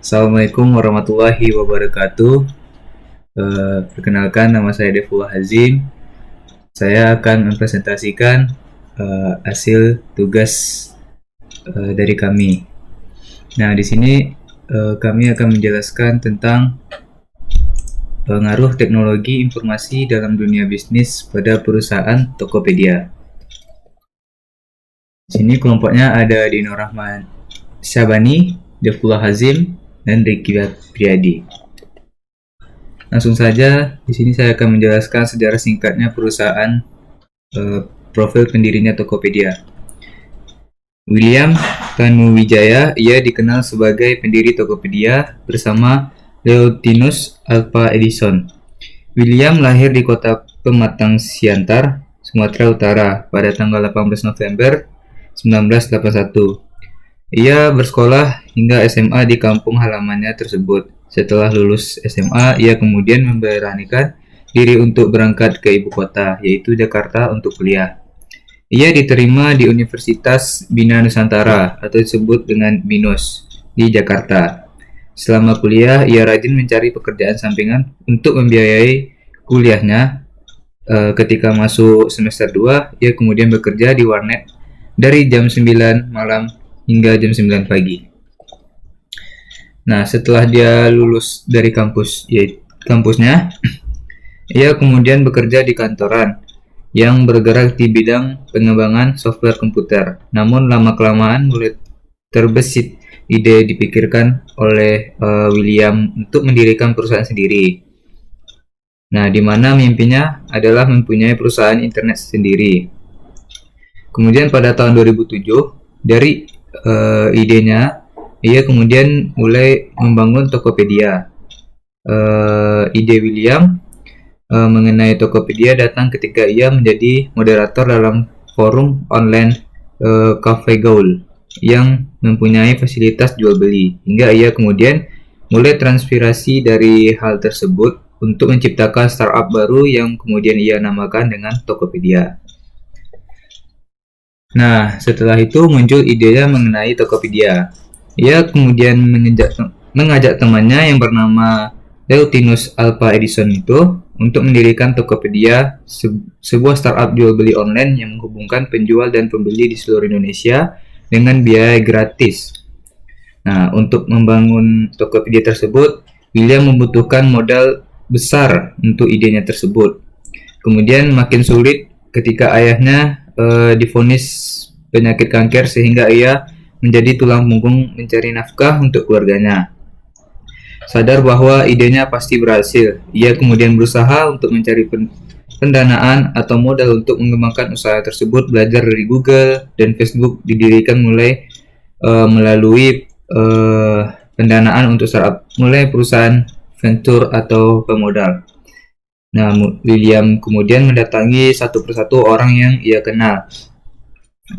Assalamualaikum warahmatullahi wabarakatuh. Perkenalkan, nama saya Devullah Hazim. Saya akan mempresentasikan hasil tugas dari kami. Nah, di sini kami akan menjelaskan tentang pengaruh teknologi informasi dalam dunia bisnis pada perusahaan Tokopedia. Di sini kelompoknya ada Dino Rahman Syabani, Devullah Hazim, dan Ricky Priadi. Langsung saja, di sini saya akan menjelaskan sejarah singkatnya perusahaan profil pendirinya Tokopedia. William Tanuwijaya, ia dikenal sebagai pendiri Tokopedia bersama Leontinus Alva Edison. William lahir di kota Pematang Siantar, Sumatera Utara pada tanggal 18 November 1981. Ia bersekolah hingga SMA di kampung halamannya tersebut. Setelah lulus SMA, ia kemudian memberanikan diri untuk berangkat ke ibu kota, yaitu Jakarta, untuk kuliah. Ia diterima di Universitas Bina Nusantara atau disebut dengan BINUS di Jakarta. Selama kuliah, ia rajin mencari pekerjaan sampingan untuk membiayai kuliahnya. Ketika masuk semester 2, ia kemudian bekerja di warnet dari jam 9 malam hingga jam 9 pagi. Nah, setelah dia lulus dari kampusnya, ia kemudian bekerja di kantoran yang bergerak di bidang pengembangan software komputer. Namun lama-kelamaan mulai terbesit ide dipikirkan oleh William untuk mendirikan perusahaan sendiri. Nah, di mana mimpinya adalah mempunyai perusahaan internet sendiri. Kemudian pada tahun 2007, dari idenya, ia kemudian mulai membangun Tokopedia. Ide William mengenai Tokopedia datang ketika ia menjadi moderator dalam forum online Cafe Gaul yang mempunyai fasilitas jual beli, hingga ia kemudian mulai transpirasi dari hal tersebut untuk menciptakan startup baru yang kemudian ia namakan dengan Tokopedia. Nah, setelah itu muncul idenya mengenai Tokopedia. Ia kemudian mengajak temannya yang bernama Leontinus Alva Edison itu untuk mendirikan Tokopedia, sebuah startup jual beli online yang menghubungkan penjual dan pembeli di seluruh Indonesia dengan biaya gratis. Nah, untuk membangun Tokopedia tersebut, William membutuhkan modal besar untuk idenya tersebut. Kemudian makin sulit ketika ayahnya divonis penyakit kanker sehingga ia menjadi tulang punggung mencari nafkah untuk keluarganya. Sadar bahwa idenya pasti berhasil, ia kemudian berusaha untuk mencari pendanaan atau modal untuk mengembangkan usaha tersebut. Belajar dari Google dan Facebook didirikan melalui pendanaan untuk startup, mulai perusahaan venture atau pemodal. Nah, William kemudian mendatangi satu persatu orang yang ia kenal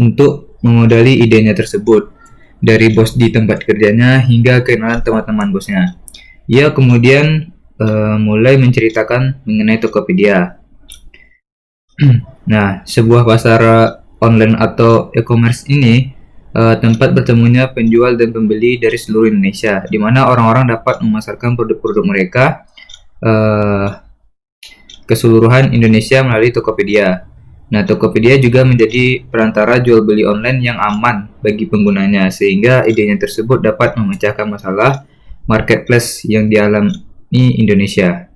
untuk memodali idenya tersebut, dari bos di tempat kerjanya hingga kenalan teman-teman bosnya. Ia kemudian mulai menceritakan mengenai Tokopedia. Nah, sebuah pasar online atau e-commerce ini tempat bertemunya penjual dan pembeli dari seluruh Indonesia, di mana orang-orang dapat memasarkan produk-produk mereka keseluruhan Indonesia melalui Tokopedia. Nah, Tokopedia juga menjadi perantara jual beli online yang aman bagi penggunanya, sehingga idenya tersebut dapat memecahkan masalah marketplace yang dialami Indonesia.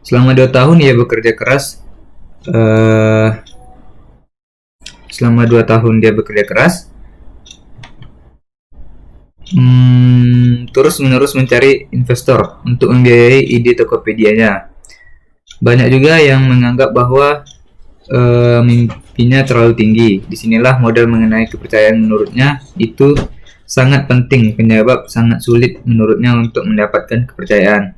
Selama 2 tahun ia bekerja keras. Selama 2 tahun dia bekerja keras, terus-menerus mencari investor untuk membiayai ide Tokopedia-nya. Banyak juga yang menganggap bahwa mimpinya terlalu tinggi. Disinilah modal mengenai kepercayaan menurutnya itu sangat penting, penyebab sangat sulit menurutnya untuk mendapatkan kepercayaan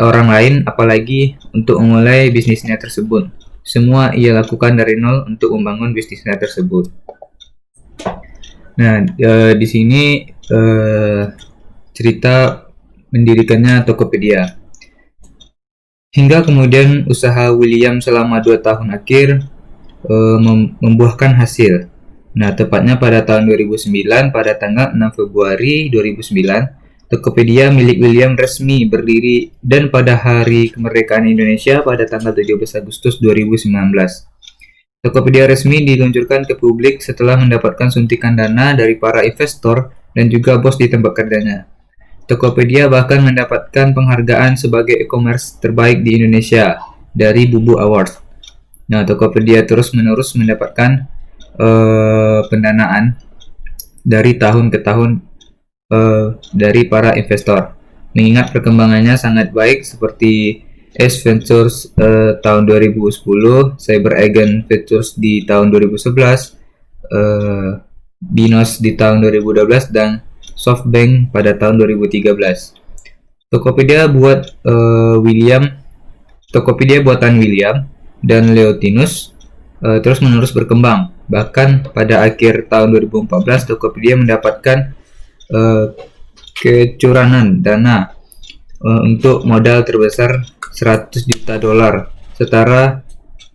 orang lain, apalagi untuk memulai bisnisnya tersebut. Semua ia lakukan dari nol untuk membangun bisnisnya tersebut. Nah, di sini cerita mendirikannya Tokopedia. Hingga kemudian usaha William selama 2 tahun akhir membuahkan hasil. Nah, tepatnya pada tahun 2009, pada tanggal 6 Februari 2009, Tokopedia milik William resmi berdiri dan pada hari kemerdekaan Indonesia pada tanggal 17 Agustus 2019. Tokopedia resmi diluncurkan ke publik setelah mendapatkan suntikan dana dari para investor dan juga bos di tempat kerjanya. Tokopedia bahkan mendapatkan penghargaan sebagai e-commerce terbaik di Indonesia dari Bubu Awards. Nah, Tokopedia terus-menerus mendapatkan pendanaan dari tahun ke tahun dari para investor. Mengingat perkembangannya sangat baik seperti S Ventures tahun 2010, CyberAgent Ventures di tahun 2011, Binos di tahun 2012 dan SoftBank pada tahun 2013. Tokopedia buatan William dan Leontinus terus-menerus berkembang. Bahkan pada akhir tahun 2014 Tokopedia mendapatkan kecurangan dana untuk modal terbesar $100 juta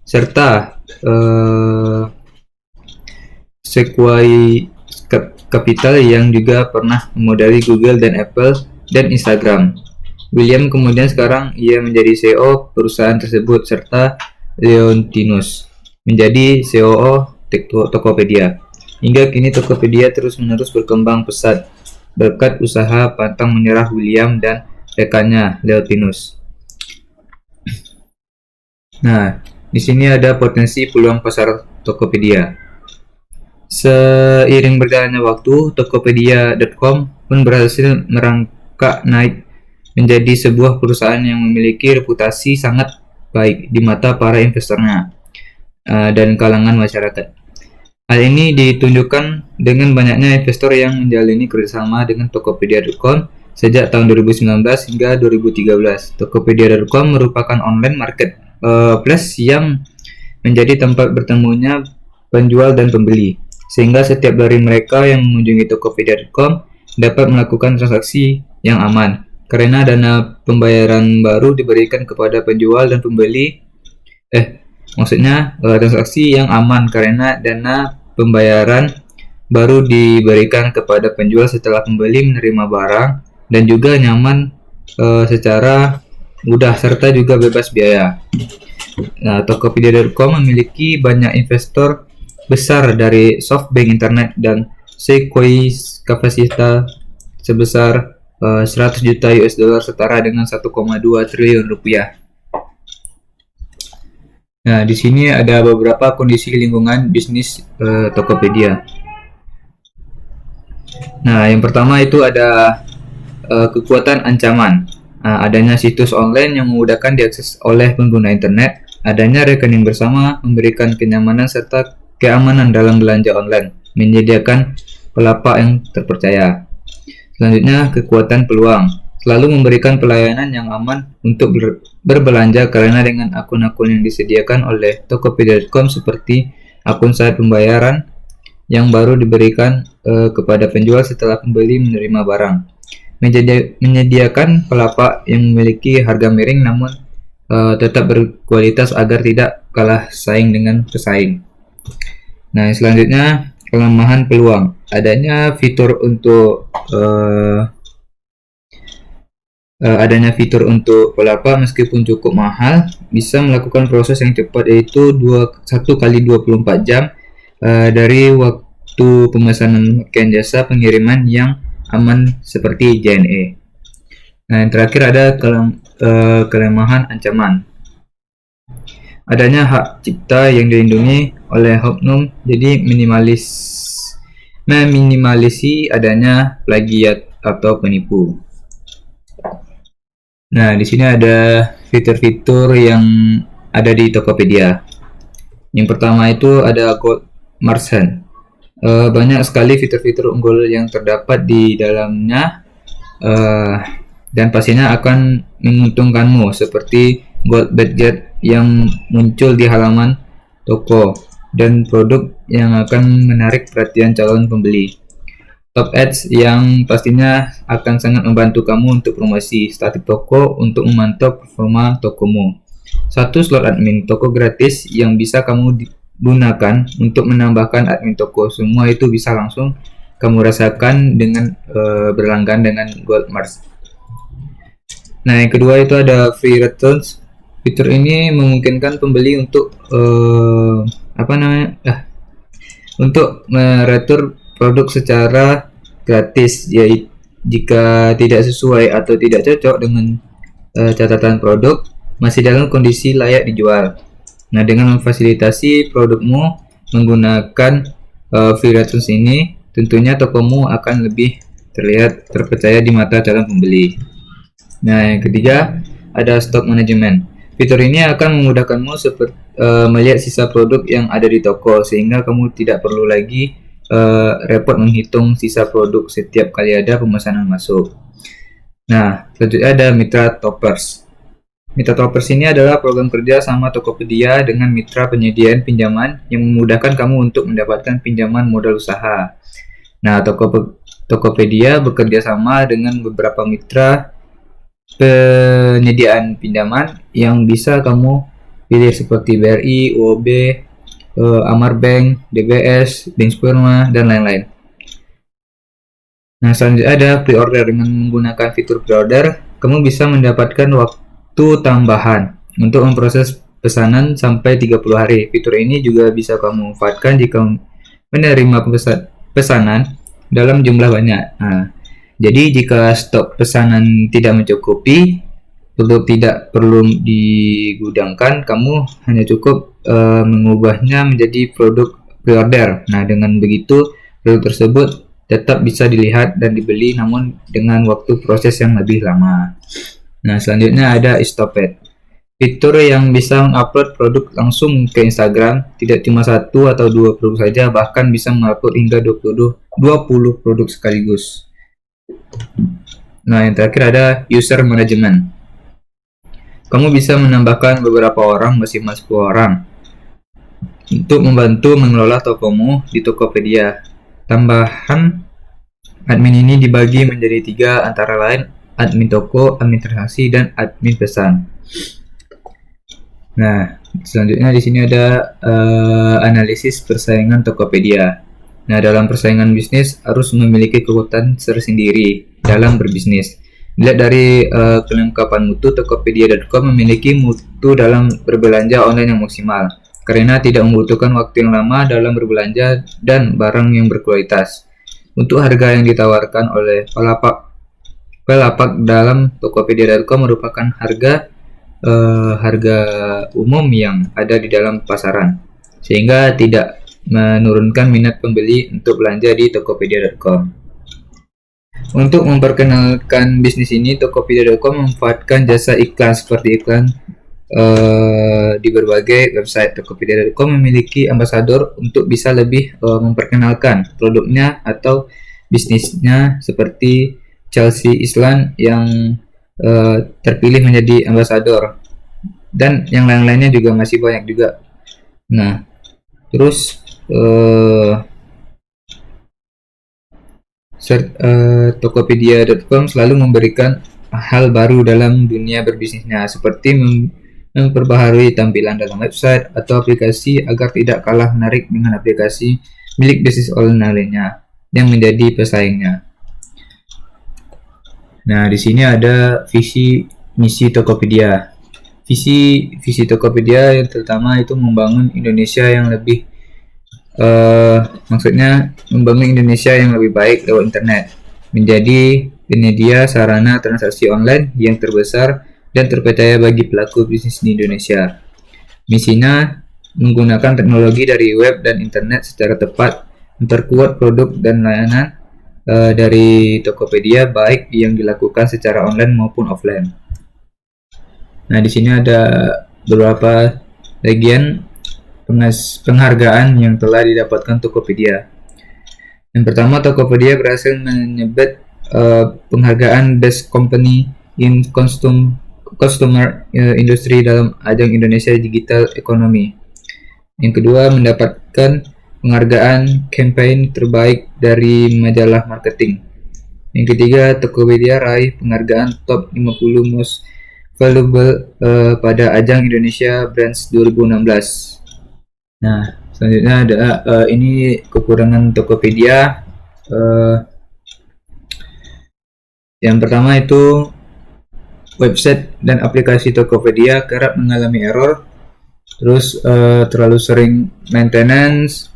serta Sequoia Capital yang juga pernah memodali Google dan Apple dan Instagram. William kemudian sekarang ia menjadi CEO perusahaan tersebut serta Leontinus menjadi COO Tokopedia. Hingga kini Tokopedia terus-menerus berkembang pesat berkat usaha pantang menyerah William dan rekannya Leontinus. Nah, di sini ada potensi peluang pasar Tokopedia. Seiring berjalannya waktu, Tokopedia.com pun berhasil merangkak naik menjadi sebuah perusahaan yang memiliki reputasi sangat baik di mata para investornya dan kalangan masyarakat. Hal ini ditunjukkan dengan banyaknya investor yang menjalani kerjasama dengan Tokopedia.com sejak tahun 2019 hingga 2013. Tokopedia.com merupakan online marketplace yang menjadi tempat bertemunya penjual dan pembeli, sehingga setiap dari mereka yang mengunjungi Tokopedia.com dapat melakukan transaksi yang aman, karena dana pembayaran baru diberikan kepada penjual dan pembeli. Transaksi yang aman karena dana pembayaran baru diberikan kepada penjual setelah pembeli menerima barang, dan juga nyaman secara mudah serta juga bebas biaya. Nah, Tokopedia.com memiliki banyak investor besar dari SoftBank Internet dan Sequoia Capital sebesar $100 juta setara dengan 1,2 triliun rupiah. Nah, di sini ada beberapa kondisi lingkungan bisnis Tokopedia. Nah, yang pertama itu ada kekuatan ancaman. Adanya situs online yang memudahkan diakses oleh pengguna internet, adanya rekening bersama memberikan kenyamanan serta keamanan dalam belanja online, menyediakan pelapak yang terpercaya. Selanjutnya, kekuatan peluang. Selalu memberikan pelayanan yang aman untuk berbelanja karena dengan akun-akun yang disediakan oleh Tokopedia.com seperti akun saat pembayaran yang baru diberikan kepada penjual setelah pembeli menerima barang. Menyediakan pelapak yang memiliki harga miring namun tetap berkualitas agar tidak kalah saing dengan pesaing. Nah, selanjutnya kelemahan peluang. Adanya fitur untuk pelapak meskipun cukup mahal bisa melakukan proses yang cepat, yaitu 1 kali 24 jam dari waktu pemesanan pakaian jasa pengiriman yang aman seperti JNE. Nah, yang terakhir ada kelemahan ancaman. Adanya hak cipta yang dilindungi oleh oknum, jadi meminimalisasi adanya plagiat atau penipu. Nah, di sini ada fitur-fitur yang ada di Tokopedia. Yang pertama itu ada Gold Merchant. Banyak sekali fitur-fitur unggul yang terdapat di dalamnya dan pastinya akan menguntungkanmu, seperti Gold Budget yang muncul di halaman toko dan produk yang akan menarik perhatian calon pembeli. Top Ads yang pastinya akan sangat membantu kamu untuk promosi statik toko untuk memantau performa tokomu. 1 slot admin toko gratis yang bisa kamu gunakan untuk menambahkan admin toko. Semua itu bisa langsung kamu rasakan dengan berlangganan dengan Goldmart. Nah, yang kedua itu ada free returns. Fitur ini memungkinkan pembeli untuk untuk meretur produk secara gratis, yaitu jika tidak sesuai atau tidak cocok dengan catatan produk masih dalam kondisi layak dijual. Nah, dengan memfasilitasi produkmu menggunakan free returns ini, tentunya tokomu akan lebih terlihat terpercaya di mata calon pembeli. Nah, yang ketiga ada stock management. Fitur ini akan memudahkanmu melihat sisa produk yang ada di toko, sehingga kamu tidak perlu lagi repot menghitung sisa produk setiap kali ada pemesanan masuk. Nah, selanjutnya ada Mitra Toppers. Mitra Toppers ini adalah program kerja sama Tokopedia dengan mitra penyediaan pinjaman yang memudahkan kamu untuk mendapatkan pinjaman modal usaha. Nah, Tokopedia bekerja sama dengan beberapa mitra penyediaan pinjaman yang bisa kamu pilih seperti BRI, UOB, Amar Bank, DBS, Bank Sperma, dan lain-lain. Nah, selanjutnya ada pre-order. Dengan menggunakan fitur pre-order, kamu bisa mendapatkan waktu tambahan untuk memproses pesanan sampai 30 hari. Fitur ini juga bisa kamu manfaatkan jika menerima pesanan dalam jumlah banyak. Nah, jadi jika stok pesanan tidak mencukupi, produk tidak perlu digudangkan, kamu hanya cukup mengubahnya menjadi produk pre-order. Nah, dengan begitu produk tersebut tetap bisa dilihat dan dibeli, namun dengan waktu proses yang lebih lama. Nah, selanjutnya ada Stopped. Fitur yang bisa mengupload produk langsung ke Instagram, tidak cuma satu atau dua produk saja, bahkan bisa mengupload hingga 20 produk sekaligus. Nah, yang terakhir ada User Management. Kamu bisa menambahkan beberapa orang, maksimal 10 orang, untuk membantu mengelola tokomu di Tokopedia. Tambahan admin ini dibagi menjadi 3, antara lain admin toko, admin transaksi, dan admin pesan. Nah, selanjutnya di sini ada analisis persaingan Tokopedia. Nah, dalam persaingan bisnis harus memiliki kekuatan tersendiri dalam berbisnis. Dilihat dari kelengkapan mutu, Tokopedia.com memiliki mutu dalam berbelanja online yang maksimal, karena tidak membutuhkan waktu yang lama dalam berbelanja dan barang yang berkualitas. Untuk harga yang ditawarkan oleh pelapak dalam Tokopedia.com merupakan harga umum yang ada di dalam pasaran, sehingga tidak menurunkan minat pembeli untuk belanja di Tokopedia.com. Untuk memperkenalkan bisnis ini, Tokopedia.com memanfaatkan jasa iklan seperti iklan di berbagai website. Tokopedia.com memiliki ambasador untuk bisa lebih memperkenalkan produknya atau bisnisnya, seperti Chelsea Islan yang terpilih menjadi ambasador, dan yang lain-lainnya juga masih banyak juga. Nah, terus Tokopedia.com selalu memberikan hal baru dalam dunia berbisnisnya, seperti memperbaharui tampilan dalam website atau aplikasi agar tidak kalah menarik dengan aplikasi milik bisnis online lainnya yang menjadi pesaingnya. Nah, di sini ada visi misi Tokopedia. Visi Tokopedia yang pertama itu membangun Indonesia yang lebih membangun Indonesia yang lebih baik lewat internet, menjadi penyedia sarana transaksi online yang terbesar dan terpercaya bagi pelaku bisnis di Indonesia. Misinya menggunakan teknologi dari web dan internet secara tepat, memperkuat produk dan layanan dari Tokopedia, baik yang dilakukan secara online maupun offline. Nah, di sini ada beberapa bagian penghargaan yang telah didapatkan Tokopedia. Yang pertama, Tokopedia berhasil menyabet penghargaan Best Company in Customer Industry dalam ajang Indonesia Digital Economy. Yang kedua, mendapatkan penghargaan campaign terbaik dari majalah marketing. Yang ketiga, Tokopedia raih penghargaan Top 50 Most Valuable pada ajang Indonesia Brands 2016. Nah, selanjutnya ada ini kekurangan Tokopedia. Eh, yang pertama itu website dan aplikasi Tokopedia kerap mengalami error, terus terlalu sering maintenance,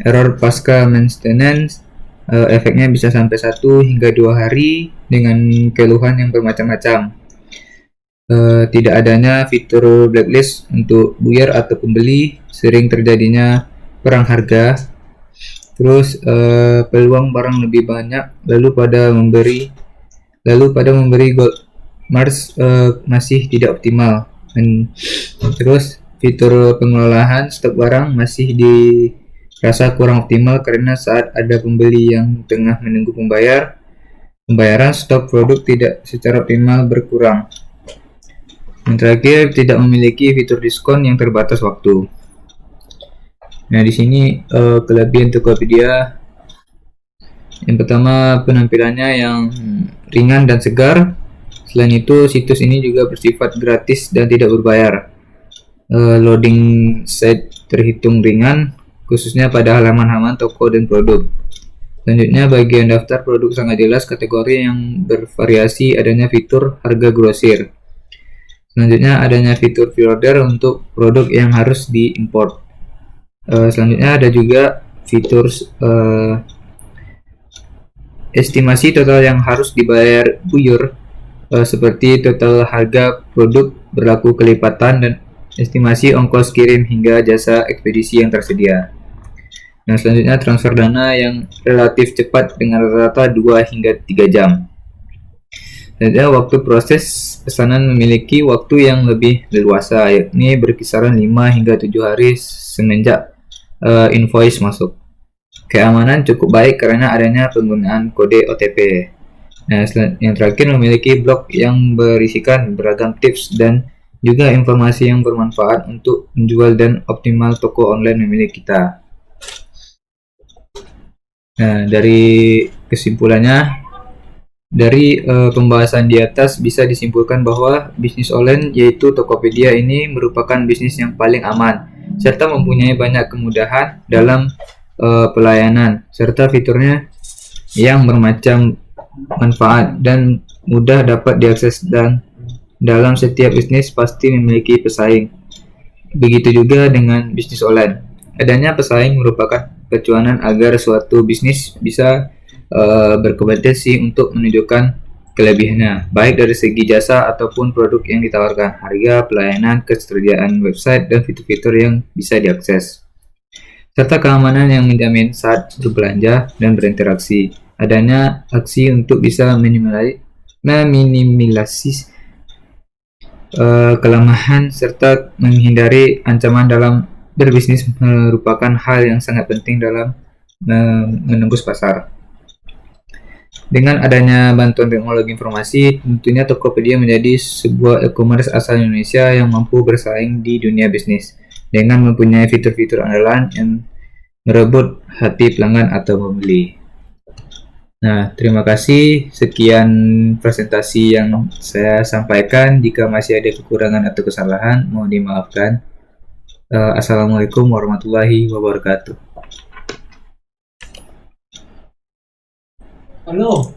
error pasca maintenance, efeknya bisa sampai 1 hingga 2 hari dengan keluhan yang bermacam-macam. Tidak adanya fitur blacklist untuk buyer atau pembeli, sering terjadinya perang harga, terus peluang barang lebih banyak, lalu pada memberi gold Mars masih tidak optimal. Dan terus fitur pengelolaan stok barang masih dirasa kurang optimal karena saat ada pembeli yang tengah menunggu pembayaran stok produk tidak secara optimal berkurang. Yang terakhir, tidak memiliki fitur diskon yang terbatas waktu. Nah, di sini kelebihan Tokopedia. Yang pertama, penampilannya yang ringan dan segar. Selain itu, situs ini juga bersifat gratis dan tidak berbayar. Loading site terhitung ringan, khususnya pada halaman-halaman toko dan produk. Selanjutnya, bagian daftar produk sangat jelas, kategori yang bervariasi, adanya fitur harga grosir. Selanjutnya, adanya fitur pre-order untuk produk yang harus diimport. Selanjutnya, ada juga fitur estimasi total yang harus dibayar buyer, seperti total harga produk, berlaku kelipatan, dan estimasi ongkos kirim hingga jasa ekspedisi yang tersedia. Nah, selanjutnya transfer dana yang relatif cepat dengan rata-rata 2 hingga 3 jam. Selanjutnya, waktu proses pesanan memiliki waktu yang lebih leluasa, yakni berkisaran 5 hingga 7 hari semenjak invoice masuk. Keamanan cukup baik karena adanya penggunaan kode OTP. Nah, yang terakhir, memiliki blog yang berisikan beragam tips dan juga informasi yang bermanfaat untuk menjual dan optimal toko online milik kita. Nah, dari kesimpulannya, dari pembahasan di atas bisa disimpulkan bahwa bisnis online yaitu Tokopedia ini merupakan bisnis yang paling aman serta mempunyai banyak kemudahan dalam pelayanan serta fiturnya yang bermacam manfaat dan mudah dapat diakses, dan dalam setiap bisnis pasti memiliki pesaing. Begitu juga dengan bisnis online. Adanya pesaing merupakan kecuanan agar suatu bisnis bisa berkompetensi untuk menunjukkan kelebihannya, baik dari segi jasa ataupun produk yang ditawarkan, harga, pelayanan, ketersediaan website, dan fitur-fitur yang bisa diakses, serta keamanan yang menjamin saat berbelanja dan berinteraksi. Adanya aksi untuk bisa meminimalisasi kelemahan serta menghindari ancaman dalam berbisnis merupakan hal yang sangat penting dalam menembus pasar. Dengan adanya bantuan teknologi informasi, tentunya Tokopedia menjadi sebuah e-commerce asal Indonesia yang mampu bersaing di dunia bisnis dengan mempunyai fitur-fitur andalan yang merebut hati pelanggan atau pembeli. Nah, terima kasih. Sekian presentasi yang saya sampaikan. Jika masih ada kekurangan atau kesalahan, mohon dimaafkan. Assalamualaikum warahmatullahi wabarakatuh. Halo.